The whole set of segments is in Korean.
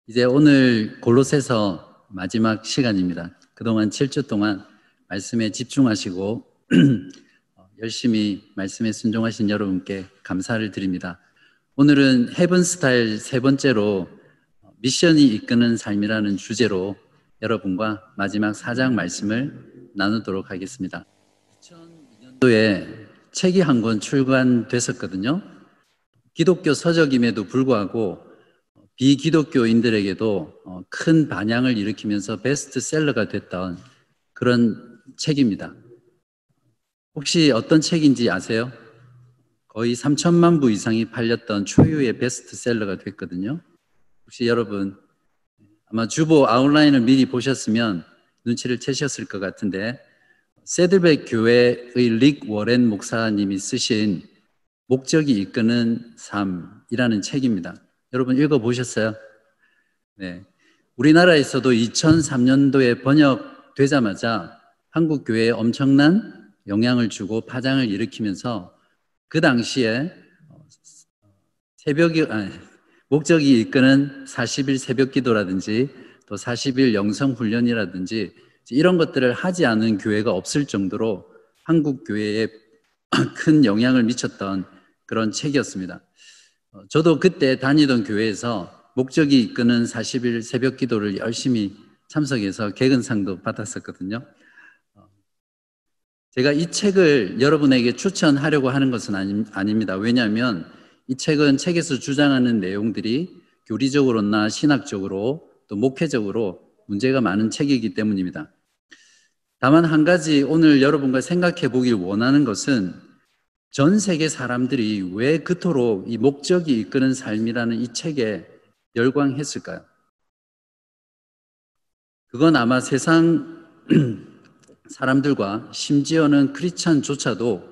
이제 오늘 골로새서 마지막 시간입니다. 그동안 7주 동안 말씀에 집중하시고 열심히 말씀에 순종하신 여러분께 감사를 드립니다. 오늘은 헤븐 스타일 세 번째로 미션이 이끄는 삶이라는 주제로 여러분과 마지막 4장 말씀을 나누도록 하겠습니다. 2002년도에 책이 한 권 출간됐었거든요. 기독교 서적임에도 불구하고 비기독교인들에게도 큰 반향을 일으키면서 베스트셀러가 됐던 그런 책입니다. 혹시 어떤 책인지 아세요? 거의 3천만 부 이상이 팔렸던 초유의 베스트셀러가 됐거든요. 혹시 여러분 아마 주보 아웃라인을 미리 보셨으면 눈치를 채셨을 것 같은데, 새들백 교회의 릭 워렌 목사님이 쓰신 목적이 이끄는 삶이라는 책입니다. 여러분 읽어보셨어요? 네. 우리나라에서도 2003년도에 번역되자마자 한국 교회에 엄청난 영향을 주고 파장을 일으키면서 그 당시에 목적이 이끄는 40일 새벽 기도라든지 또 40일 영성 훈련이라든지 이런 것들을 하지 않은 교회가 없을 정도로 한국 교회에 큰 영향을 미쳤던 그런 책이었습니다. 저도 그때 다니던 교회에서 목적이 이끄는 40일 새벽 기도를 열심히 참석해서 개근상도 받았었거든요. 제가 이 책을 여러분에게 추천하려고 하는 것은 아닙니다. 왜냐하면 이 책은 책에서 주장하는 내용들이 교리적으로나 신학적으로 또 목회적으로 문제가 많은 책이기 때문입니다. 다만 한 가지 오늘 여러분과 생각해 보길 원하는 것은 전 세계 사람들이 왜 그토록 이 목적이 이끄는 삶이라는 이 책에 열광했을까요? 그건 아마 세상 사람들과 심지어는 크리스찬조차도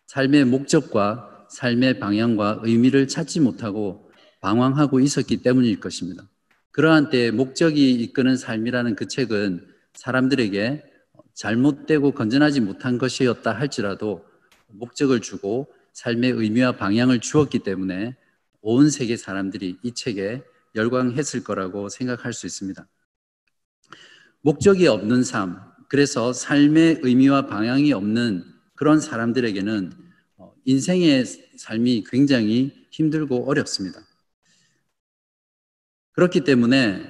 삶의 목적과 삶의 방향과 의미를 찾지 못하고 방황하고 있었기 때문일 것입니다. 그러한 때에 목적이 이끄는 삶이라는 그 책은 사람들에게 잘못되고 건전하지 못한 것이었다 할지라도 목적을 주고 삶의 의미와 방향을 주었기 때문에 온 세계 사람들이 이 책에 열광했을 거라고 생각할 수 있습니다. 목적이 없는 삶, 그래서 삶의 의미와 방향이 없는 그런 사람들에게는 인생의 삶이 굉장히 힘들고 어렵습니다. 그렇기 때문에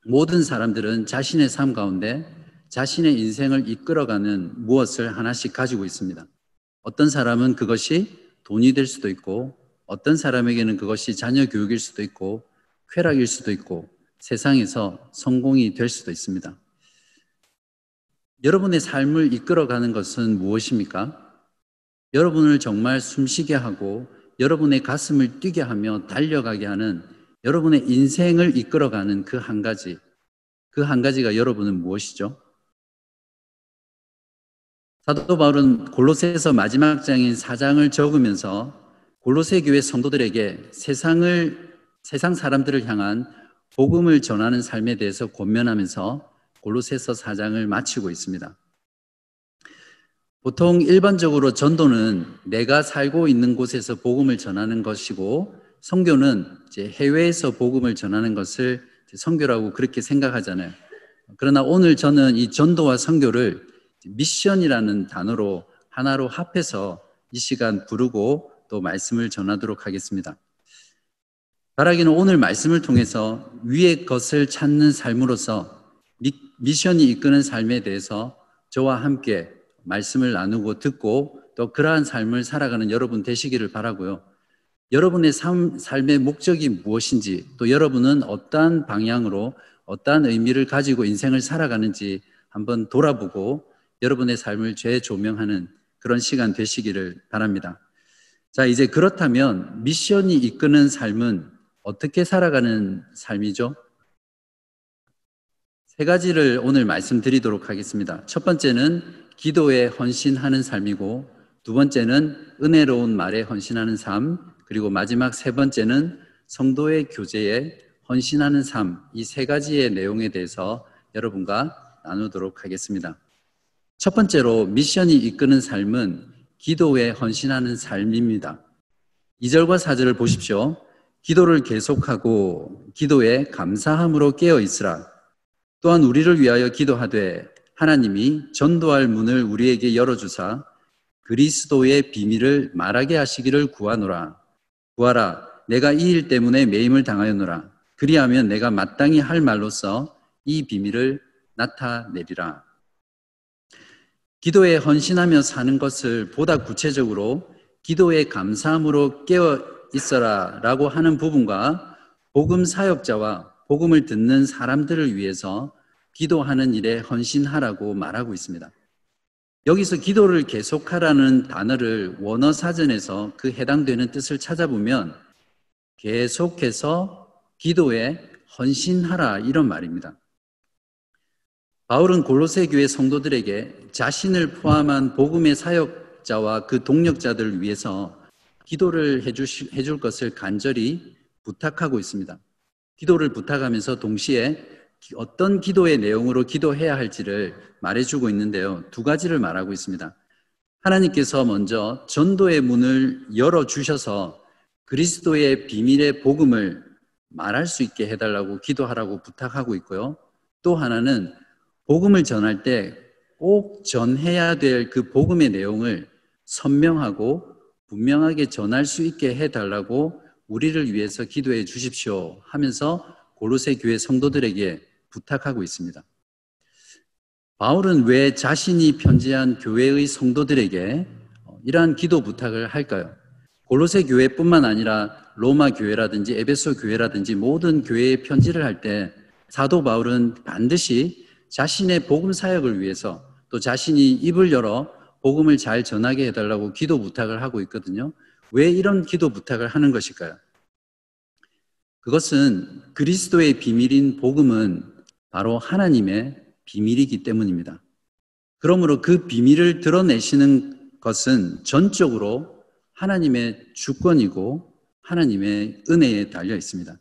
모든 사람들은 자신의 삶 가운데 자신의 인생을 이끌어가는 무엇을 하나씩 가지고 있습니다. 어떤 사람은 그것이 돈이 될 수도 있고, 어떤 사람에게는 그것이 자녀 교육일 수도 있고, 쾌락일 수도 있고, 세상에서 성공이 될 수도 있습니다. 여러분의 삶을 이끌어가는 것은 무엇입니까? 여러분을 정말 숨쉬게 하고 여러분의 가슴을 뛰게 하며 달려가게 하는 여러분의 인생을 이끌어가는 그 한 가지가 여러분은 무엇이죠? 사도 바울은 골로새서 마지막 장인 4장을 적으면서 골로새 교회 성도들에게 세상 사람들을 향한 복음을 전하는 삶에 대해서 권면하면서 골로새서 4장을 마치고 있습니다. 보통 일반적으로 전도는 내가 살고 있는 곳에서 복음을 전하는 것이고, 선교는 이제 해외에서 복음을 전하는 것을 선교라고 그렇게 생각하잖아요. 그러나 오늘 저는 이 전도와 선교를 미션이라는 단어로 하나로 합해서 이 시간 부르고 또 말씀을 전하도록 하겠습니다. 바라기는 오늘 말씀을 통해서 위의 것을 찾는 삶으로서 미션이 이끄는 삶에 대해서 저와 함께 말씀을 나누고 듣고 또 그러한 삶을 살아가는 여러분 되시기를 바라고요. 여러분의 삶의 목적이 무엇인지, 또 여러분은 어떠한 방향으로 어떠한 의미를 가지고 인생을 살아가는지 한번 돌아보고 여러분의 삶을 재조명하는 그런 시간 되시기를 바랍니다. 자, 이제 그렇다면 미션이 이끄는 삶은 어떻게 살아가는 삶이죠? 세 가지를 오늘 말씀드리도록 하겠습니다. 첫 번째는 기도에 헌신하는 삶이고, 두 번째는 은혜로운 말에 헌신하는 삶, 그리고 마지막 세 번째는 성도의 교제에 헌신하는 삶, 이 세 가지의 내용에 대해서 여러분과 나누도록 하겠습니다. 첫 번째로 미션이 이끄는 삶은 기도에 헌신하는 삶입니다. 2절과 4절을 보십시오. 기도를 계속하고 기도에 감사함으로 깨어 있으라. 또한 우리를 위하여 기도하되 하나님이 전도할 문을 우리에게 열어주사 그리스도의 비밀을 말하게 하시기를 구하노라. 구하라. 내가 이 일 때문에 매임을 당하였노라. 그리하면 내가 마땅히 할 말로써 이 비밀을 나타내리라. 기도에 헌신하며 사는 것을 보다 구체적으로 기도에 감사함으로 깨어 있어라 라고 하는 부분과 복음 사역자와 복음을 듣는 사람들을 위해서 기도하는 일에 헌신하라고 말하고 있습니다. 여기서 기도를 계속하라는 단어를 원어 사전에서 그 해당되는 뜻을 찾아보면 계속해서 기도에 헌신하라 이런 말입니다. 바울은 골로새 교회 성도들에게 자신을 포함한 복음의 사역자와 그 동력자들을 위해서 기도를 해줄 것을 간절히 부탁하고 있습니다. 기도를 부탁하면서 동시에 어떤 기도의 내용으로 기도해야 할지를 말해주고 있는데요. 두 가지를 말하고 있습니다. 하나님께서 먼저 전도의 문을 열어주셔서 그리스도의 비밀의 복음을 말할 수 있게 해달라고 기도하라고 부탁하고 있고요. 또 하나는 복음을 전할 때 꼭 전해야 될 그 복음의 내용을 선명하고 분명하게 전할 수 있게 해달라고 우리를 위해서 기도해 주십시오 하면서 골로새 교회 성도들에게 부탁하고 있습니다. 바울은 왜 자신이 편지한 교회의 성도들에게 이러한 기도 부탁을 할까요? 골로새 교회뿐만 아니라 로마 교회라든지 에베소 교회라든지 모든 교회에 편지를 할 때 사도 바울은 반드시 자신의 복음 사역을 위해서 또 자신이 입을 열어 복음을 잘 전하게 해달라고 기도 부탁을 하고 있거든요. 왜 이런 기도 부탁을 하는 것일까요? 그것은 그리스도의 비밀인 복음은 바로 하나님의 비밀이기 때문입니다. 그러므로 그 비밀을 드러내시는 것은 전적으로 하나님의 주권이고 하나님의 은혜에 달려 있습니다.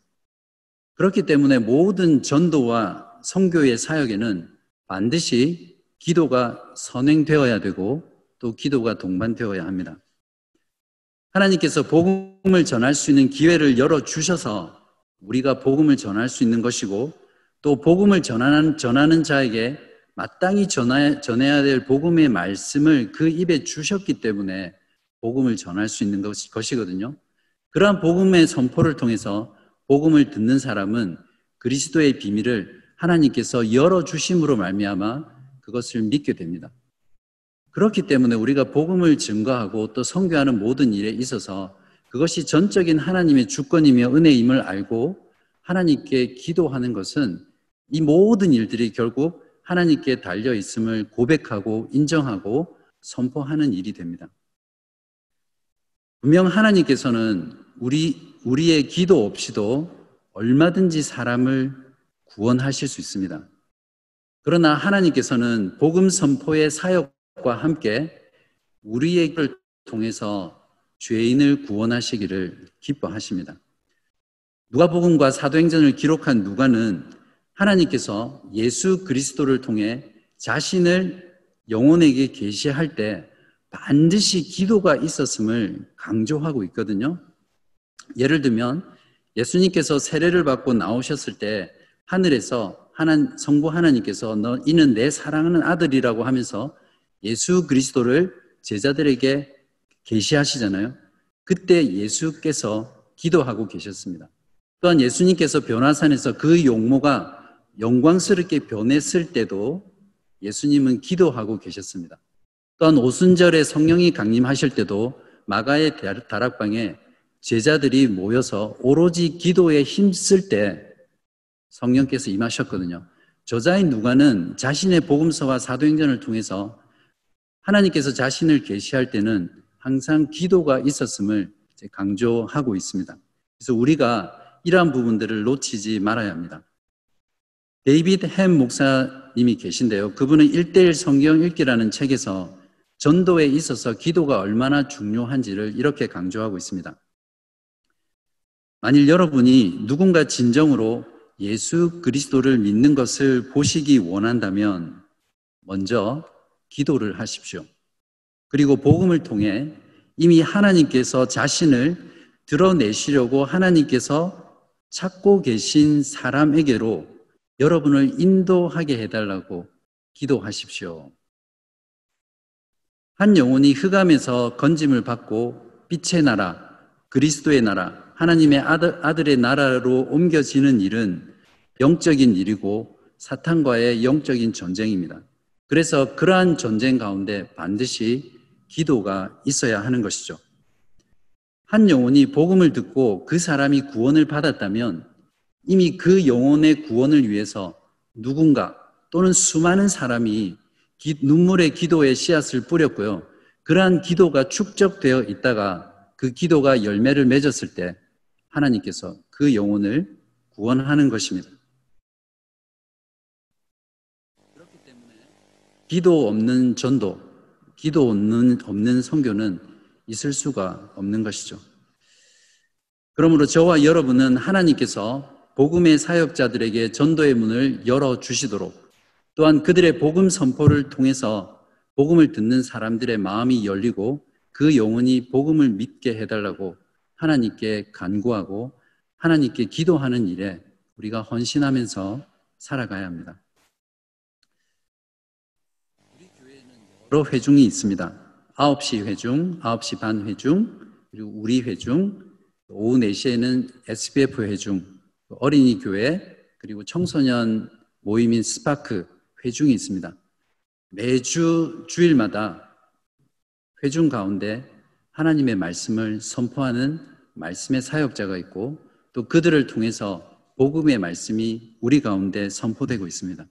그렇기 때문에 모든 전도와 선교의 사역에는 반드시 기도가 선행되어야 되고 또 기도가 동반되어야 합니다. 하나님께서 복음을 전할 수 있는 기회를 열어주셔서 우리가 복음을 전할 수 있는 것이고 또 복음을 전하는 자에게 마땅히 전해야 될 복음의 말씀을 그 입에 주셨기 때문에 복음을 전할 수 있는 것이거든요. 그러한 복음의 선포를 통해서 복음을 듣는 사람은 그리스도의 비밀을 하나님께서 열어주심으로 말미암아 그것을 믿게 됩니다. 그렇기 때문에 우리가 복음을 증거하고 또 선교하는 모든 일에 있어서 그것이 전적인 하나님의 주권이며 은혜임을 알고 하나님께 기도하는 것은 이 모든 일들이 결국 하나님께 달려 있음을 고백하고 인정하고 선포하는 일이 됩니다. 분명 하나님께서는 우리의 기도 없이도 얼마든지 사람을 구원하실 수 있습니다. 그러나 하나님께서는 복음 선포의 사역과 함께 우리의 길을 통해서 죄인을 구원하시기를 기뻐하십니다. 누가복음과 사도행전을 기록한 누가는 하나님께서 예수 그리스도를 통해 자신을 영혼에게 계시할 때 반드시 기도가 있었음을 강조하고 있거든요. 예를 들면 예수님께서 세례를 받고 나오셨을 때 하늘에서 성부 하나님께서 이는 내 사랑하는 아들이라고 하면서 예수 그리스도를 제자들에게 계시하시잖아요. 그때 예수께서 기도하고 계셨습니다. 또한 예수님께서 변화산에서 그 용모가 영광스럽게 변했을 때도 예수님은 기도하고 계셨습니다. 또한 오순절에 성령이 강림하실 때도 마가의 다락방에 제자들이 모여서 오로지 기도에 힘쓸 때 성령께서 임하셨거든요. 저자인 누가는 자신의 복음서와 사도행전을 통해서 하나님께서 자신을 계시할 때는 항상 기도가 있었음을 강조하고 있습니다. 그래서 우리가 이러한 부분들을 놓치지 말아야 합니다. 데이비드 햄 목사님이 계신데요. 그분은 1:1 성경 읽기라는 책에서 전도에 있어서 기도가 얼마나 중요한지를 이렇게 강조하고 있습니다. 만일 여러분이 누군가 진정으로 예수 그리스도를 믿는 것을 보시기 원한다면 먼저 기도를 하십시오. 그리고 복음을 통해 이미 하나님께서 자신을 드러내시려고 하나님께서 찾고 계신 사람에게로 여러분을 인도하게 해달라고 기도하십시오. 한 영혼이 흑암에서 건짐을 받고 빛의 나라, 그리스도의 나라, 하나님의 아들의 나라로 옮겨지는 일은 영적인 일이고 사탄과의 영적인 전쟁입니다. 그래서 그러한 전쟁 가운데 반드시 기도가 있어야 하는 것이죠. 한 영혼이 복음을 듣고 그 사람이 구원을 받았다면 이미 그 영혼의 구원을 위해서 누군가 또는 수많은 사람이 눈물의 기도에 씨앗을 뿌렸고요. 그러한 기도가 축적되어 있다가 그 기도가 열매를 맺었을 때 하나님께서 그 영혼을 구원하는 것입니다. 그렇기 때문에 기도 없는 전도, 기도 없는 선교는 있을 수가 없는 것이죠. 그러므로 저와 여러분은 하나님께서 복음의 사역자들에게 전도의 문을 열어주시도록 또한 그들의 복음 선포를 통해서 복음을 듣는 사람들의 마음이 열리고 그 영혼이 복음을 믿게 해달라고 하나님께 간구하고 하나님께 기도하는 일에 우리가 헌신하면서 살아가야 합니다. 우리 교회에는 여러 회중이 있습니다. 9시 회중, 9시 반 회중, 그리고 우리 회중, 오후 4시에는 SBF 회중, 어린이 교회, 그리고 청소년 모임인 스파크 회중이 있습니다. 매주 주일마다 회중 가운데 하나님의 말씀을 선포하는 말씀의 사역자가 있고 또 그들을 통해서 복음의 말씀이 우리 가운데 선포되고 있습니다.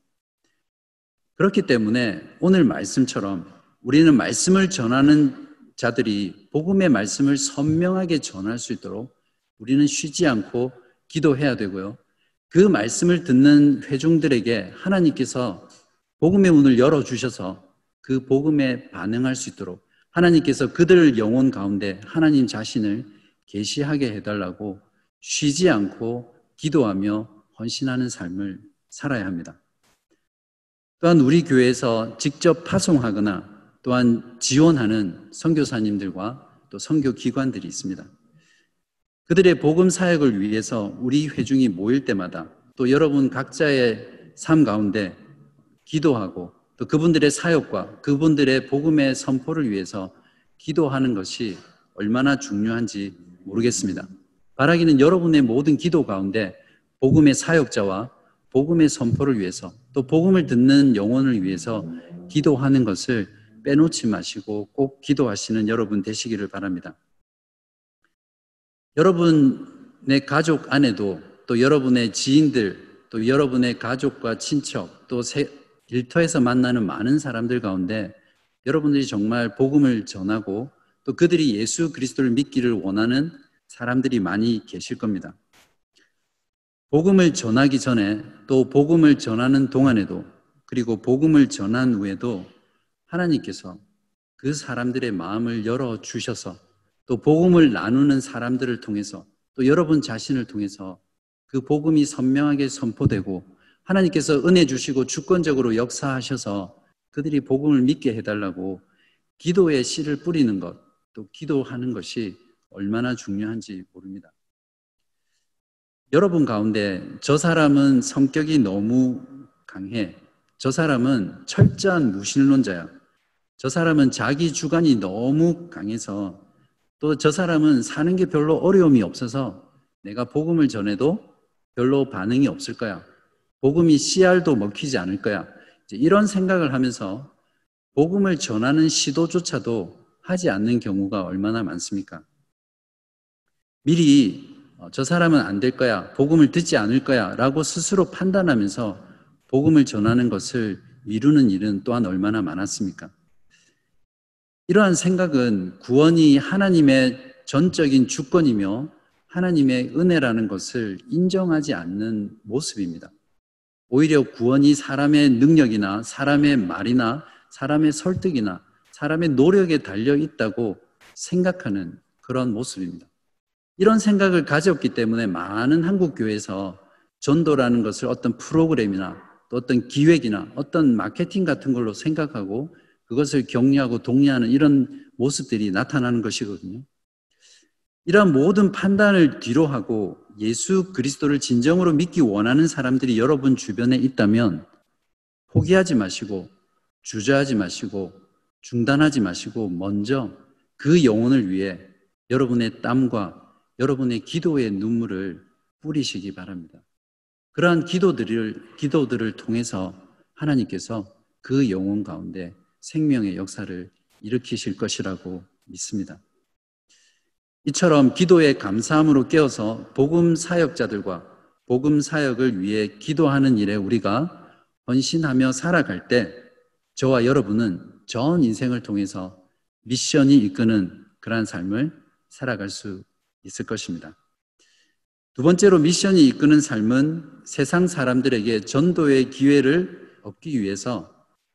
그렇기 때문에 오늘 말씀처럼 우리는 말씀을 전하는 자들이 복음의 말씀을 선명하게 전할 수 있도록 우리는 쉬지 않고 기도해야 되고요. 그 말씀을 듣는 회중들에게 하나님께서 복음의 문을 열어주셔서 그 복음에 반응할 수 있도록 하나님께서 그들 영혼 가운데 하나님 자신을 계시하게 해달라고 쉬지 않고 기도하며 헌신하는 삶을 살아야 합니다. 또한 우리 교회에서 직접 파송하거나 또한 지원하는 선교사님들과 또 선교기관들이 있습니다. 그들의 복음 사역을 위해서 우리 회중이 모일 때마다 또 여러분 각자의 삶 가운데 기도하고 또 그분들의 사역과 그분들의 복음의 선포를 위해서 기도하는 것이 얼마나 중요한지 모르겠습니다. 바라기는 여러분의 모든 기도 가운데 복음의 사역자와 복음의 선포를 위해서 또 복음을 듣는 영혼을 위해서 기도하는 것을 빼놓지 마시고 꼭 기도하시는 여러분 되시기를 바랍니다. 여러분의 가족 안에도 또 여러분의 지인들 또 여러분의 가족과 친척 또 일터에서 만나는 많은 사람들 가운데 여러분들이 정말 복음을 전하고 또 그들이 예수 그리스도를 믿기를 원하는 사람들이 많이 계실 겁니다. 복음을 전하기 전에 또 복음을 전하는 동안에도 그리고 복음을 전한 후에도 하나님께서 그 사람들의 마음을 열어주셔서 또 복음을 나누는 사람들을 통해서 또 여러분 자신을 통해서 그 복음이 선명하게 선포되고 하나님께서 은혜 주시고 주권적으로 역사하셔서 그들이 복음을 믿게 해달라고 기도의 씨를 뿌리는 것, 또 기도하는 것이 얼마나 중요한지 모릅니다. 여러분 가운데 저 사람은 성격이 너무 강해. 저 사람은 철저한 무신론자야. 저 사람은 자기 주관이 너무 강해서 또 저 사람은 사는 게 별로 어려움이 없어서 내가 복음을 전해도 별로 반응이 없을 거야. 복음이 씨알도 먹히지 않을 거야. 이런 생각을 하면서 복음을 전하는 시도조차도 하지 않는 경우가 얼마나 많습니까? 미리 저 사람은 안 될 거야, 복음을 듣지 않을 거야 라고 스스로 판단하면서 복음을 전하는 것을 미루는 일은 또한 얼마나 많았습니까? 이러한 생각은 구원이 하나님의 전적인 주권이며 하나님의 은혜라는 것을 인정하지 않는 모습입니다. 오히려 구원이 사람의 능력이나 사람의 말이나 사람의 설득이나 사람의 노력에 달려 있다고 생각하는 그런 모습입니다. 이런 생각을 가졌기 때문에 많은 한국 교회에서 전도라는 것을 어떤 프로그램이나 또 어떤 기획이나 어떤 마케팅 같은 걸로 생각하고 그것을 격려하고 독려하는 이런 모습들이 나타나는 것이거든요. 이러한 모든 판단을 뒤로 하고 예수 그리스도를 진정으로 믿기 원하는 사람들이 여러분 주변에 있다면 포기하지 마시고 주저하지 마시고 중단하지 마시고 먼저 그 영혼을 위해 여러분의 땀과 여러분의 기도의 눈물을 뿌리시기 바랍니다. 그러한 기도들을 통해서 하나님께서 그 영혼 가운데 생명의 역사를 일으키실 것이라고 믿습니다. 이처럼 기도의 감사함으로 깨어서 복음 사역자들과 복음 사역을 위해 기도하는 일에 우리가 헌신하며 살아갈 때 저와 여러분은 전 인생을 통해서 미션이 이끄는 그러한 삶을 살아갈 수 있을 것입니다. 두 번째로 미션이 이끄는 삶은 세상 사람들에게 전도의 기회를 얻기 위해서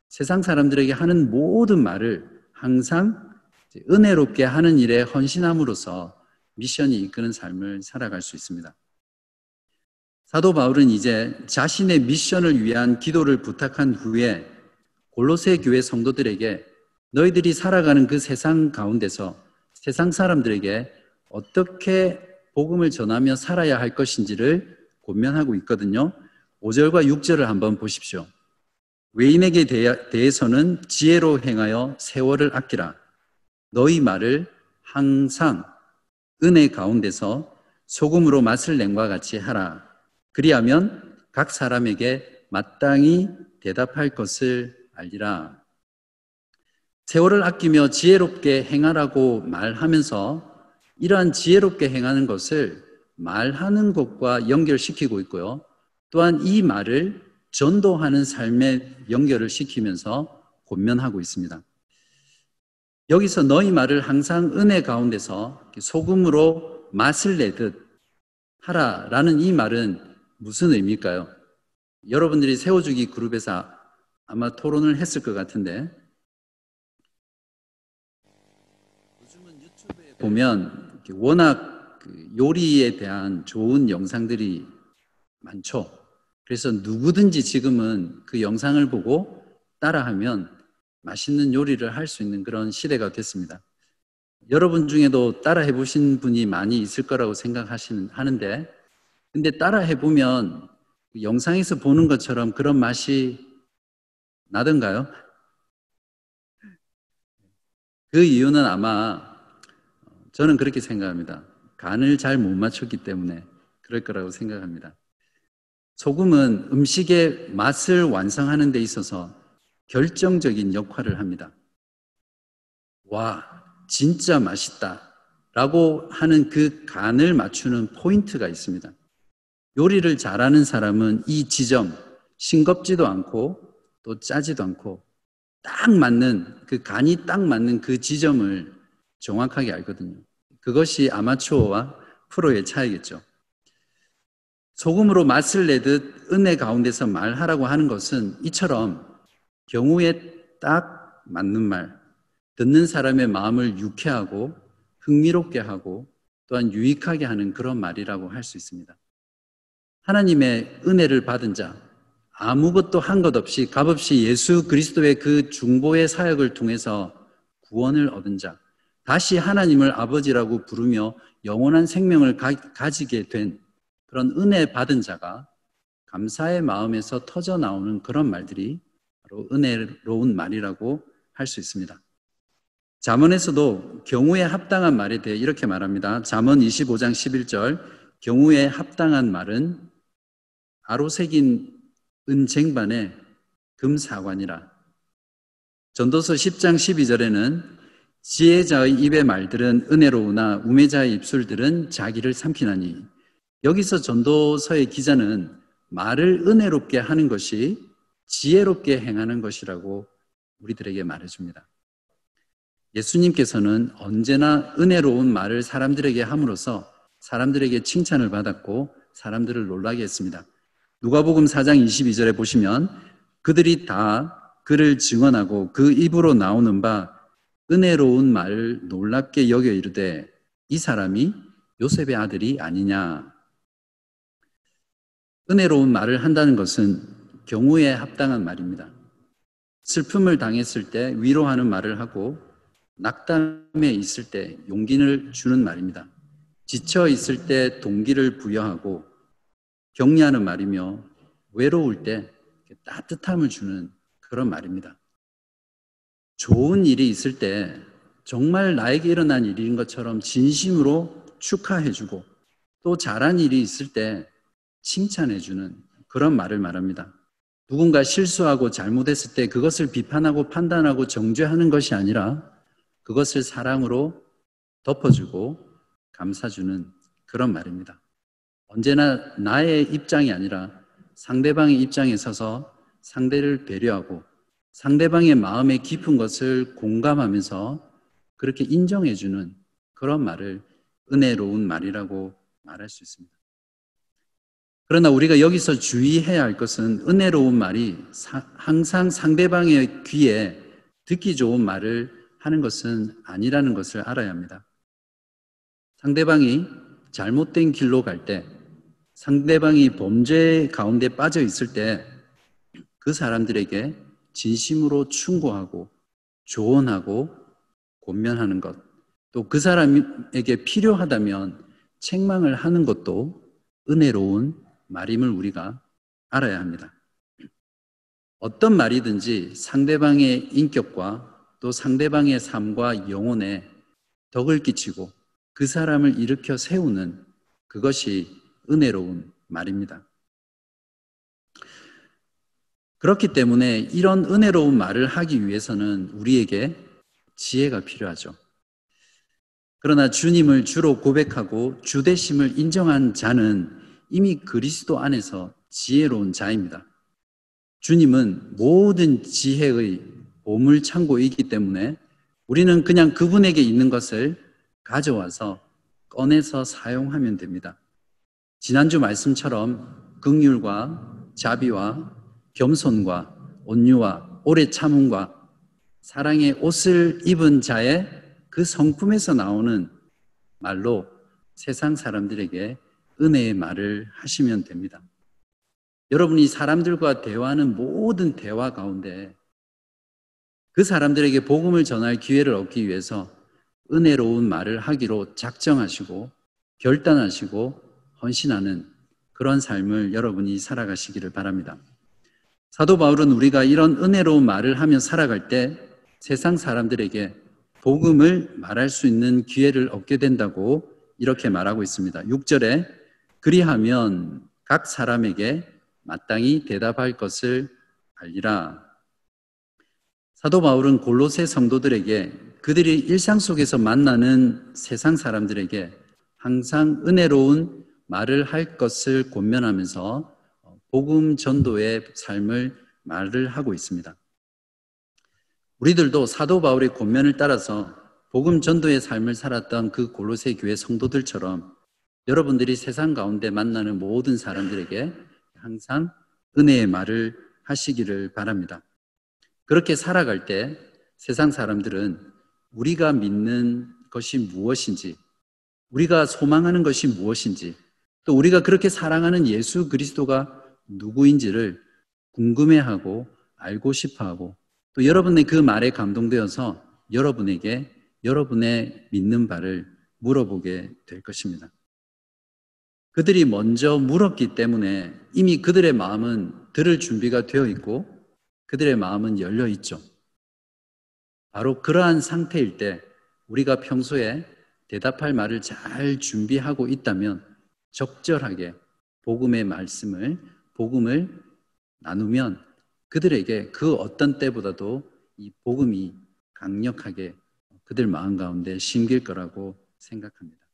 세상 사람들에게 하는 모든 말을 항상 은혜롭게 하는 일에 헌신함으로써 미션이 이끄는 삶을 살아갈 수 있습니다. 사도 바울은 이제 자신의 미션을 위한 기도를 부탁한 후에 골로새 교회 성도들에게 너희들이 살아가는 그 세상 가운데서 세상 사람들에게 어떻게 복음을 전하며 살아야 할 것인지를 권면하고 있거든요. 5절과 6절을 한번 보십시오. 외인에게 대해서는 지혜로 행하여 세월을 아끼라. 너희 말을 항상 은혜 가운데서 소금으로 맛을 낸과 같이 하라. 그리하면 각 사람에게 마땅히 대답할 것을 알리라. 세월을 아끼며 지혜롭게 행하라고 말하면서 이러한 지혜롭게 행하는 것을 말하는 것과 연결시키고 있고요. 또한 이 말을 전도하는 삶에 연결을 시키면서 권면하고 있습니다. 여기서 너희 말을 항상 은혜 가운데서 소금으로 맛을 내듯 하라라는 이 말은 무슨 의미일까요? 여러분들이 세워주기 그룹에서 아마 토론을 했을 것 같은데 요즘은 유튜브에 보면 워낙 요리에 대한 좋은 영상들이 많죠. 그래서 누구든지 지금은 그 영상을 보고 따라하면 맛있는 요리를 할 수 있는 그런 시대가 됐습니다. 여러분 중에도 따라 해보신 분이 많이 있을 거라고 생각하는데 근데 따라 해보면 영상에서 보는 것처럼 그런 맛이 나던가요? 그 이유는 아마 저는 그렇게 생각합니다. 간을 잘 못 맞췄기 때문에 그럴 거라고 생각합니다. 소금은 음식의 맛을 완성하는 데 있어서 결정적인 역할을 합니다. 와, 진짜 맛있다 라고 하는 그 간을 맞추는 포인트가 있습니다. 요리를 잘하는 사람은 이 지점, 싱겁지도 않고 또 짜지도 않고 딱 맞는 그 간이 딱 맞는 그 지점을 정확하게 알거든요. 그것이 아마추어와 프로의 차이겠죠. 소금으로 맛을 내듯 은혜 가운데서 말하라고 하는 것은 이처럼 경우에 딱 맞는 말, 듣는 사람의 마음을 유쾌하고 흥미롭게 하고 또한 유익하게 하는 그런 말이라고 할 수 있습니다. 하나님의 은혜를 받은 자, 아무것도 한 것 없이 값없이 예수 그리스도의 그 중보의 사역을 통해서 구원을 얻은 자, 다시 하나님을 아버지라고 부르며 영원한 생명을 가지게 된 그런 은혜 받은 자가 감사의 마음에서 터져 나오는 그런 말들이 바로 은혜로운 말이라고 할 수 있습니다. 잠언에서도 경우에 합당한 말에 대해 이렇게 말합니다. 잠언 25장 11절 경우에 합당한 말은 아로새긴 은쟁반에 금사관이라. 전도서 10장 12절에는 지혜자의 입의 말들은 은혜로우나 우매자의 입술들은 자기를 삼키나니. 여기서 전도서의 기자는 말을 은혜롭게 하는 것이 지혜롭게 행하는 것이라고 우리들에게 말해줍니다. 예수님께서는 언제나 은혜로운 말을 사람들에게 함으로써 사람들에게 칭찬을 받았고 사람들을 놀라게 했습니다. 누가복음 4장 22절에 보시면 그들이 다 그를 증언하고 그 입으로 나오는 바 은혜로운 말을 놀랍게 여겨 이르되 이 사람이 요셉의 아들이 아니냐. 은혜로운 말을 한다는 것은 경우에 합당한 말입니다. 슬픔을 당했을 때 위로하는 말을 하고 낙담에 있을 때 용기를 주는 말입니다. 지쳐 있을 때 동기를 부여하고 격려하는 말이며 외로울 때 따뜻함을 주는 그런 말입니다. 좋은 일이 있을 때 정말 나에게 일어난 일인 것처럼 진심으로 축하해주고 또 잘한 일이 있을 때 칭찬해주는 그런 말을 말합니다. 누군가 실수하고 잘못했을 때 그것을 비판하고 판단하고 정죄하는 것이 아니라 그것을 사랑으로 덮어주고 감싸주는 그런 말입니다. 언제나 나의 입장이 아니라 상대방의 입장에 서서 상대를 배려하고 상대방의 마음의 깊은 것을 공감하면서 그렇게 인정해주는 그런 말을 은혜로운 말이라고 말할 수 있습니다. 그러나 우리가 여기서 주의해야 할 것은 은혜로운 말이 항상 상대방의 귀에 듣기 좋은 말을 하는 것은 아니라는 것을 알아야 합니다. 상대방이 잘못된 길로 갈 때, 상대방이 범죄 가운데 빠져 있을 때 그 사람들에게 진심으로 충고하고 조언하고 권면하는 것, 또 그 사람에게 필요하다면 책망을 하는 것도 은혜로운 말임을 우리가 알아야 합니다. 어떤 말이든지 상대방의 인격과 또 상대방의 삶과 영혼에 덕을 끼치고 그 사람을 일으켜 세우는 그것이 은혜로운 말입니다. 그렇기 때문에 이런 은혜로운 말을 하기 위해서는 우리에게 지혜가 필요하죠. 그러나 주님을 주로 고백하고 주되심을 인정한 자는 이미 그리스도 안에서 지혜로운 자입니다. 주님은 모든 지혜의 보물창고이기 때문에 우리는 그냥 그분에게 있는 것을 가져와서 꺼내서 사용하면 됩니다. 지난주 말씀처럼 긍휼과 자비와 겸손과 온유와 오래 참음과 사랑의 옷을 입은 자의 그 성품에서 나오는 말로 세상 사람들에게 은혜의 말을 하시면 됩니다. 여러분이 사람들과 대화하는 모든 대화 가운데 그 사람들에게 복음을 전할 기회를 얻기 위해서 은혜로운 말을 하기로 작정하시고 결단하시고 헌신하는 그런 삶을 여러분이 살아가시기를 바랍니다. 사도 바울은 우리가 이런 은혜로운 말을 하며 살아갈 때 세상 사람들에게 복음을 말할 수 있는 기회를 얻게 된다고 이렇게 말하고 있습니다. 6절에 그리하면 각 사람에게 마땅히 대답할 것을 알리라. 사도 바울은 골로새 성도들에게 그들이 일상 속에서 만나는 세상 사람들에게 항상 은혜로운 말을 할 것을 권면하면서 복음 전도의 삶을 말을 하고 있습니다. 우리들도 사도 바울의 권면을 따라서 복음 전도의 삶을 살았던 그 골로새 교회 성도들처럼 여러분들이 세상 가운데 만나는 모든 사람들에게 항상 은혜의 말을 하시기를 바랍니다. 그렇게 살아갈 때 세상 사람들은 우리가 믿는 것이 무엇인지, 우리가 소망하는 것이 무엇인지, 또 우리가 그렇게 사랑하는 예수 그리스도가 누구인지를 궁금해하고 알고 싶어하고 또 여러분의 그 말에 감동되어서 여러분에게 여러분의 믿는 바를 물어보게 될 것입니다. 그들이 먼저 물었기 때문에 이미 그들의 마음은 들을 준비가 되어 있고 그들의 마음은 열려 있죠. 바로 그러한 상태일 때 우리가 평소에 대답할 말을 잘 준비하고 있다면 적절하게 복음의 말씀을, 복음을 나누면 그들에게 그 어떤 때보다도 이 복음이 강력하게 그들 마음 가운데 심길 거라고 생각합니다.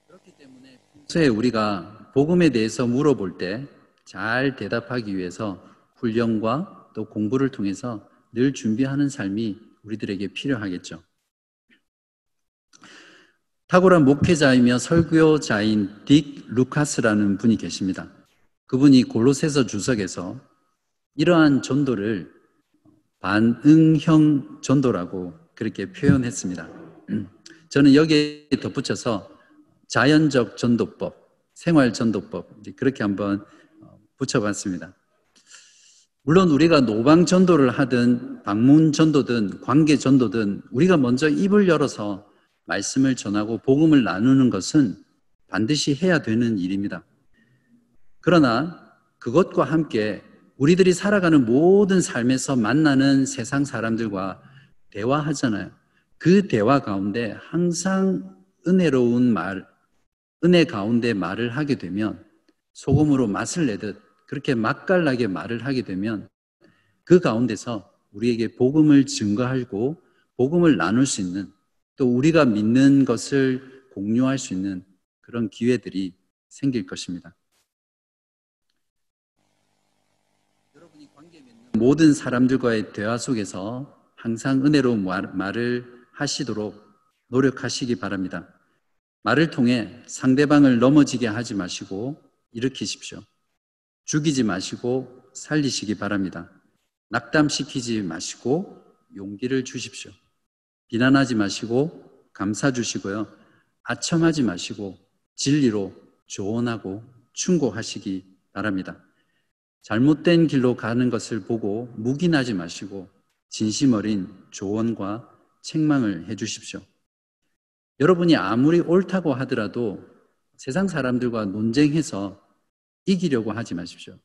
그렇기 때문에 평소에 우리가 복음에 대해서 물어볼 때 잘 대답하기 위해서 훈련과 또 공부를 통해서 늘 준비하는 삶이 우리들에게 필요하겠죠. 탁월한 목회자이며 설교자인 딕 루카스라는 분이 계십니다. 그분이 골로새서 주석에서 이러한 전도를 반응형 전도라고 그렇게 표현했습니다. 저는 여기에 덧붙여서 자연적 전도법, 생활 전도법 그렇게 한번 붙여봤습니다. 물론 우리가 노방 전도를 하든 방문 전도든 관계 전도든 우리가 먼저 입을 열어서 말씀을 전하고 복음을 나누는 것은 반드시 해야 되는 일입니다. 그러나 그것과 함께 우리들이 살아가는 모든 삶에서 만나는 세상 사람들과 대화하잖아요. 그 대화 가운데 항상 은혜로운 말, 은혜 가운데 말을 하게 되면 소금으로 맛을 내듯 그렇게 맛깔나게 말을 하게 되면 그 가운데서 우리에게 복음을 증거하고 복음을 나눌 수 있는, 또 우리가 믿는 것을 공유할 수 있는 그런 기회들이 생길 것입니다. 여러분이 관계 맺는 모든 사람들과의 대화 속에서 항상 은혜로운 말을 하시도록 노력하시기 바랍니다. 말을 통해 상대방을 넘어지게 하지 마시고 일으키십시오. 죽이지 마시고 살리시기 바랍니다. 낙담시키지 마시고 용기를 주십시오. 비난하지 마시고 감사 주시고요. 아첨하지 마시고 진리로 조언하고 충고하시기 바랍니다. 잘못된 길로 가는 것을 보고 묵인하지 마시고 진심 어린 조언과 책망을 해주십시오. 여러분이 아무리 옳다고 하더라도 세상 사람들과 논쟁해서 이기려고 하지 마십시오.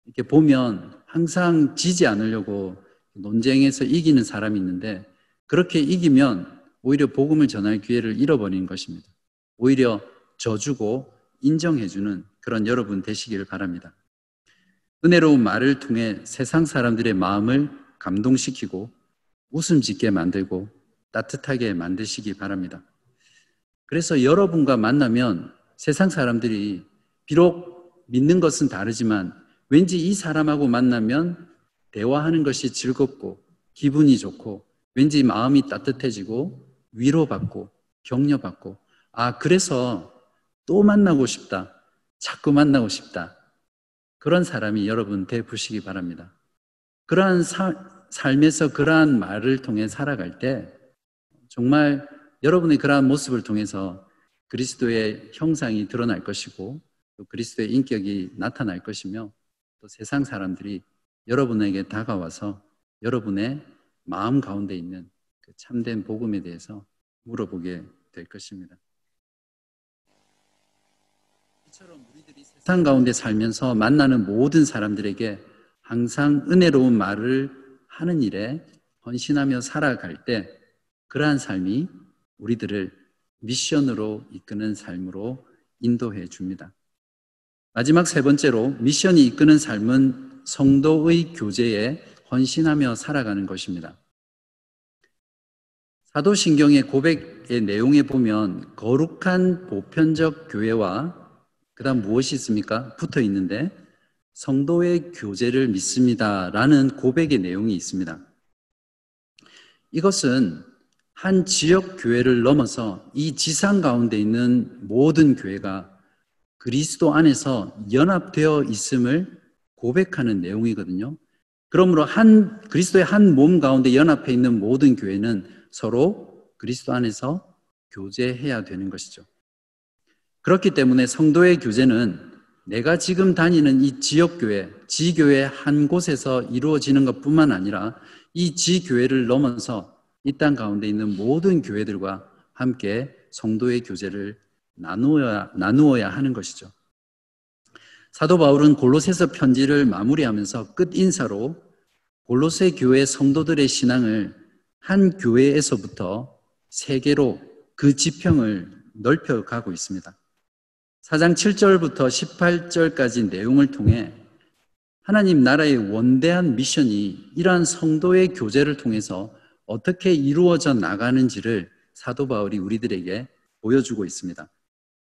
이렇게 보면 항상 지지 않으려고 논쟁해서 이기는 사람이 있는데, 그렇게 이기면 오히려 복음을 전할 기회를 잃어버리는 것입니다. 오히려 져주고 인정해주는 그런 여러분 되시기를 바랍니다. 은혜로운 말을 통해 세상 사람들의 마음을 감동시키고 웃음 짓게 만들고 따뜻하게 만드시기 바랍니다. 그래서 여러분과 만나면 세상 사람들이 비록 믿는 것은 다르지만 왠지 이 사람하고 만나면 대화하는 것이 즐겁고 기분이 좋고 왠지 마음이 따뜻해지고 위로받고 격려받고, 그래서 또 만나고 싶다, 자꾸 만나고 싶다, 그런 사람이 여러분 되시기 바랍니다. 그러한 삶에서 그러한 말을 통해 살아갈 때 정말 여러분의 그러한 모습을 통해서 그리스도의 형상이 드러날 것이고 또 그리스도의 인격이 나타날 것이며, 또 세상 사람들이 여러분에게 다가와서 여러분의 마음 가운데 있는 그 참된 복음에 대해서 물어보게 될 것입니다. 이처럼 우리들이 세상 가운데 살면서 만나는 모든 사람들에게 항상 은혜로운 말을 하는 일에 헌신하며 살아갈 때 그러한 삶이 우리들을 미션으로 이끄는 삶으로 인도해 줍니다. 마지막 세 번째로 미션이 이끄는 삶은 성도의 교제에 헌신하며 살아가는 것입니다. 사도신경의 고백의 내용에 보면 거룩한 보편적 교회와 그다음 무엇이 있습니까? 붙어 있는데 성도의 교제를 믿습니다 라는 고백의 내용이 있습니다. 이것은 한 지역 교회를 넘어서 이 지상 가운데 있는 모든 교회가 그리스도 안에서 연합되어 있음을 고백하는 내용이거든요. 그러므로 그리스도의 한 몸 가운데 연합해 있는 모든 교회는 서로 그리스도 안에서 교제해야 되는 것이죠. 그렇기 때문에 성도의 교제는 내가 지금 다니는 이 지역교회, 지교회 한 곳에서 이루어지는 것뿐만 아니라 이 지교회를 넘어서 이 땅 가운데 있는 모든 교회들과 함께 성도의 교제를 나누어야 하는 것이죠. 사도 바울은 골로새서 편지를 마무리하면서 끝 인사로 골로새 교회 성도들의 신앙을 한 교회에서부터 세계로 그 지평을 넓혀가고 있습니다. 4장 7절부터 18절까지 내용을 통해 하나님 나라의 원대한 미션이 이러한 성도의 교제를 통해서 어떻게 이루어져 나가는지를 사도 바울이 우리들에게 보여주고 있습니다.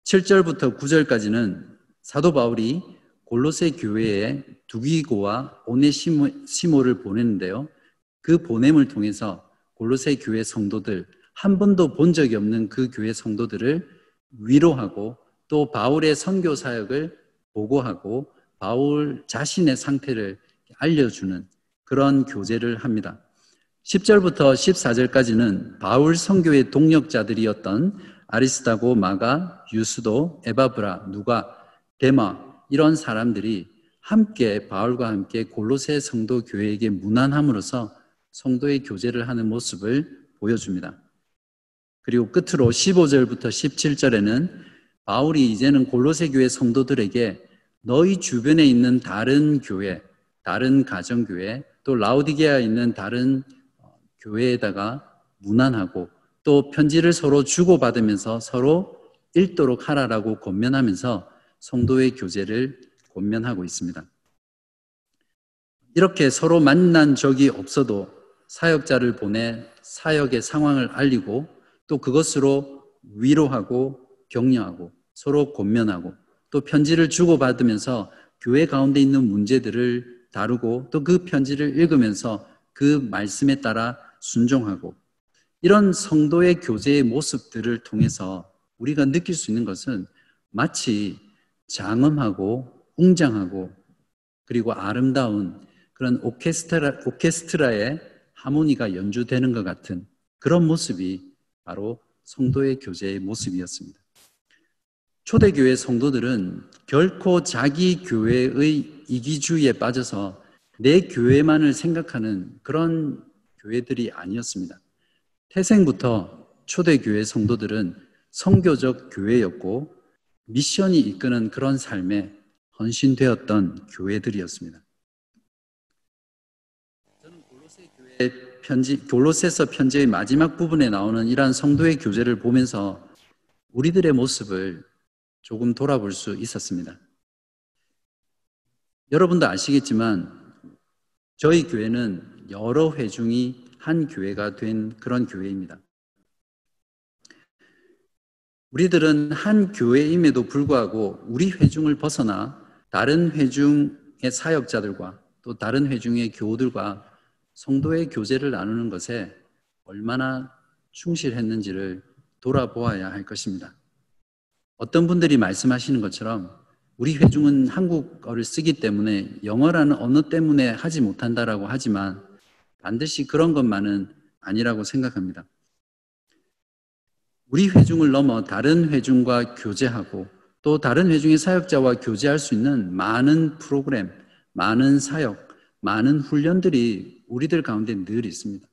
7절부터 9절까지는 사도 바울이 골로새 교회에 두기고와 오네시모를 보내는데요. 그 보냄을 통해서 골로새 교회 성도들, 한 번도 본 적이 없는 그 교회 성도들을 위로하고 또 바울의 선교 사역을 보고하고 바울 자신의 상태를 알려주는 그런 교제를 합니다. 10절부터 14절까지는 바울 선교의 동력자들이었던 아리스다고, 마가, 유스도, 에바브라, 누가, 데마 이런 사람들이 함께 바울과 함께 골로새 성도 교회에게 문안함으로써 성도의 교제를 하는 모습을 보여줍니다. 그리고 끝으로 15절부터 17절에는 바울이 이제는 골로새 교회 성도들에게 너희 주변에 있는 다른 교회, 다른 가정교회, 또 라오디게아에 있는 다른 교회에다가 문안하고 또 편지를 서로 주고받으면서 서로 읽도록 하라라고 권면하면서 성도의 교제를 권면하고 있습니다. 이렇게 서로 만난 적이 없어도 사역자를 보내 사역의 상황을 알리고 또 그것으로 위로하고 격려하고 서로 권면하고 또 편지를 주고받으면서 교회 가운데 있는 문제들을 다루고 또 그 편지를 읽으면서 그 말씀에 따라 순종하고 이런 성도의 교제의 모습들을 통해서 우리가 느낄 수 있는 것은 마치 장엄하고 웅장하고 그리고 아름다운 그런 오케스트라의 하모니가 연주되는 것 같은 그런 모습이 바로 성도의 교제의 모습이었습니다. 초대교회 성도들은 결코 자기 교회의 이기주의에 빠져서 내 교회만을 생각하는 그런 교회들이 아니었습니다. 태생부터 초대교회 성도들은 선교적 교회였고 미션이 이끄는 그런 삶에 헌신되었던 교회들이었습니다. 저는 골로새서 편지의 마지막 부분에 나오는 이러한 성도의 교제를 보면서 우리들의 모습을 조금 돌아볼 수 있었습니다. 여러분도 아시겠지만 저희 교회는 여러 회중이 한 교회가 된 그런 교회입니다. 우리들은 한 교회임에도 불구하고 우리 회중을 벗어나 다른 회중의 사역자들과 또 다른 회중의 교우들과 성도의 교제를 나누는 것에 얼마나 충실했는지를 돌아보아야 할 것입니다. 어떤 분들이 말씀하시는 것처럼 우리 회중은 한국어를 쓰기 때문에 영어라는 언어 때문에 하지 못한다라고 하지만 반드시 그런 것만은 아니라고 생각합니다. 우리 회중을 넘어 다른 회중과 교제하고 또 다른 회중의 사역자와 교제할 수 있는 많은 프로그램, 많은 사역, 많은 훈련들이 우리들 가운데 늘 있습니다.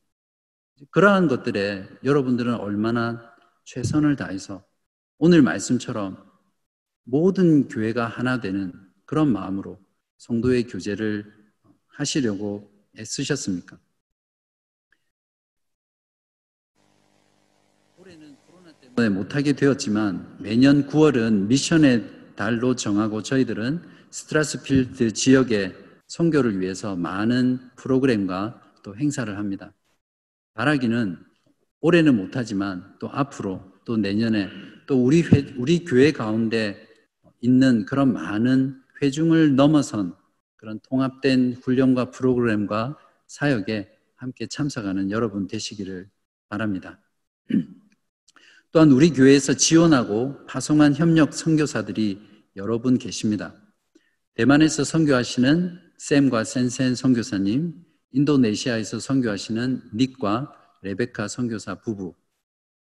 그러한 것들에 여러분들은 얼마나 최선을 다해서 오늘 말씀처럼 모든 교회가 하나 되는 그런 마음으로 성도의 교제를 하시려고 애쓰셨습니까? 올해는 코로나 때문에 못하게 되었지만 매년 9월은 미션의 달로 정하고 저희들은 스트라스필드 지역의 선교를 위해서 많은 프로그램과 또 행사를 합니다. 바라기는 올해는 못하지만 또 앞으로 또 내년에 또 우리 교회 가운데 있는 그런 많은 회중을 넘어선 그런 통합된 훈련과 프로그램과 사역에 함께 참석하는 여러분 되시기를 바랍니다. 또한 우리 교회에서 지원하고 파송한 협력 선교사들이 여러 분 계십니다. 대만에서 선교하시는 샘과 센센 선교사님, 인도네시아에서 선교하시는 닉과 레베카 선교사 부부,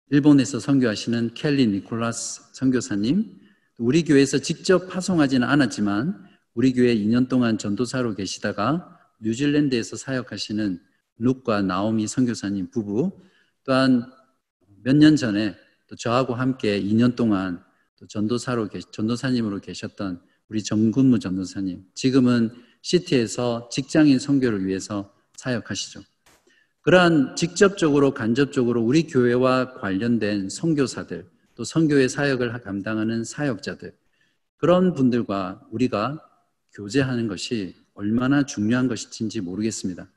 일본에서 선교하시는 켈리 니콜라스 선교사님, 우리 교회에서 직접 파송하지는 않았지만 우리 교회에 2년 동안 전도사로 계시다가 뉴질랜드에서 사역하시는 룩과 나오미 선교사님 부부, 또한 몇 년 전에 또 저하고 함께 2년 동안 또 전도사님으로 계셨던 우리 정근무 전도사님, 지금은 시티에서 직장인 선교를 위해서 사역하시죠. 그러한 직접적으로 간접적으로 우리 교회와 관련된 선교사들, 또 선교의 사역을 감당하는 사역자들, 그런 분들과 우리가 교제하는 것이 얼마나 중요한 것인지 모르겠습니다.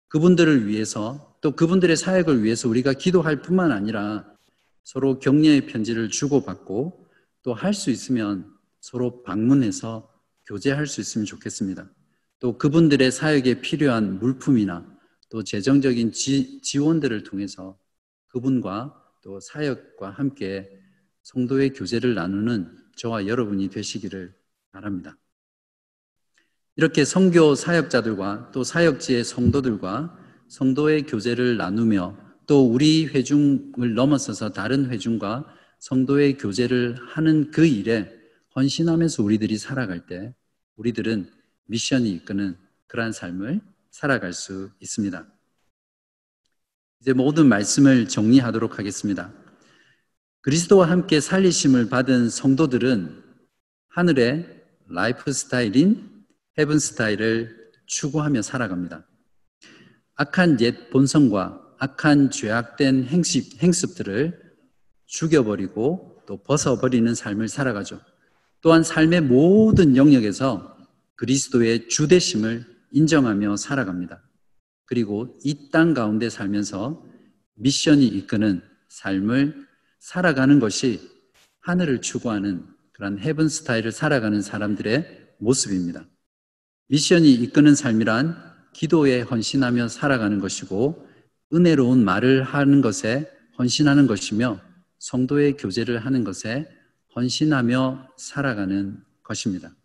그분들을 위해서 또 그분들의 사역을 위해서 우리가 기도할 뿐만 아니라 서로 격려의 편지를 주고받고 또 할 수 있으면 서로 방문해서 교제할 수 있으면 좋겠습니다. 또 그분들의 사역에 필요한 물품이나 또 재정적인 지원들을 통해서 그분과 또 사역과 함께 성도의 교제를 나누는 저와 여러분이 되시기를 바랍니다. 이렇게 선교 사역자들과 또 사역지의 성도들과 성도의 교제를 나누며 또 우리 회중을 넘어서서 다른 회중과 성도의 교제를 하는 그 일에 헌신하면서 우리들이 살아갈 때 우리들은 미션이 이끄는 그러한 삶을 살아갈 수 있습니다. 이제 모든 말씀을 정리하도록 하겠습니다. 그리스도와 함께 살리심을 받은 성도들은 하늘의 라이프 스타일인 헤븐 스타일을 추구하며 살아갑니다. 악한 옛 본성과 악한 죄악된 행습들을 죽여버리고 또 벗어버리는 삶을 살아가죠. 또한 삶의 모든 영역에서 그리스도의 주되심을 인정하며 살아갑니다. 그리고 이 땅 가운데 살면서 미션이 이끄는 삶을 살아가는 것이 하늘을 추구하는 그런 헤븐 스타일을 살아가는 사람들의 모습입니다. 미션이 이끄는 삶이란 기도에 헌신하며 살아가는 것이고 은혜로운 말을 하는 것에 헌신하는 것이며 성도의 교제를 하는 것에 헌신하며 살아가는 것입니다.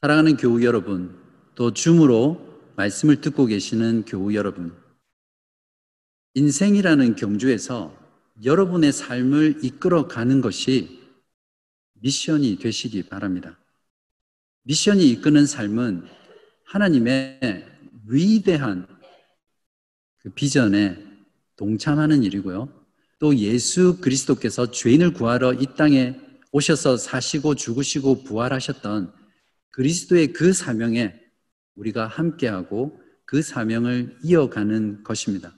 사랑하는 교우 여러분, 또 줌으로 말씀을 듣고 계시는 교우 여러분, 인생이라는 경주에서 여러분의 삶을 이끌어가는 것이 미션이 되시기 바랍니다. 미션이 이끄는 삶은 하나님의 위대한 그 비전에 동참하는 일이고요. 또 예수 그리스도께서 죄인을 구하러 이 땅에 오셔서 사시고 죽으시고 부활하셨던 그리스도의 그 사명에 우리가 함께하고 그 사명을 이어가는 것입니다.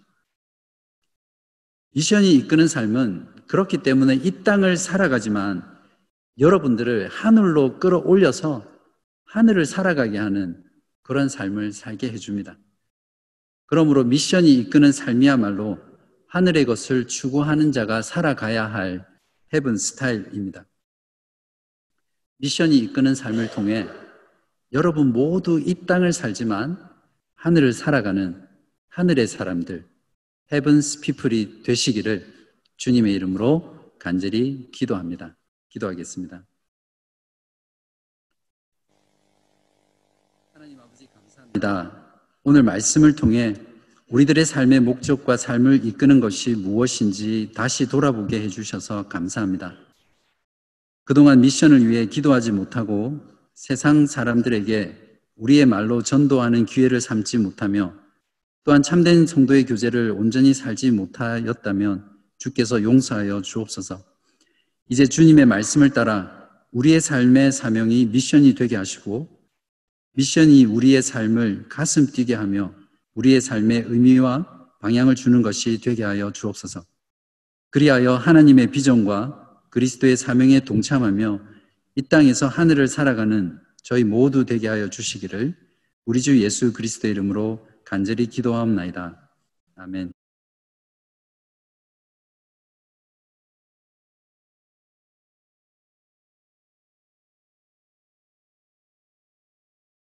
미션이 이끄는 삶은 그렇기 때문에 이 땅을 살아가지만 여러분들을 하늘로 끌어올려서 하늘을 살아가게 하는 그런 삶을 살게 해줍니다. 그러므로 미션이 이끄는 삶이야말로 하늘의 것을 추구하는 자가 살아가야 할 헤븐 스타일입니다. 미션이 이끄는 삶을 통해 여러분 모두 이 땅을 살지만 하늘을 살아가는 하늘의 사람들, 헤븐스 피플이 되시기를 주님의 이름으로 간절히 기도합니다. 기도하겠습니다. 하나님 아버지 감사합니다. 오늘 말씀을 통해 우리들의 삶의 목적과 삶을 이끄는 것이 무엇인지 다시 돌아보게 해주셔서 감사합니다. 그동안 미션을 위해 기도하지 못하고 세상 사람들에게 우리의 말로 전도하는 기회를 삼지 못하며 또한 참된 성도의 교제를 온전히 살지 못하였다면 주께서 용서하여 주옵소서. 이제 주님의 말씀을 따라 우리의 삶의 사명이 미션이 되게 하시고 미션이 우리의 삶을 가슴 뛰게 하며 우리의 삶의 의미와 방향을 주는 것이 되게 하여 주옵소서. 그리하여 하나님의 비전과 그리스도의 사명에 동참하며 이 땅에서 하늘을 살아가는 저희 모두 되게 하여 주시기를 우리 주 예수 그리스도의 이름으로 간절히 기도하옵나이다. 아멘.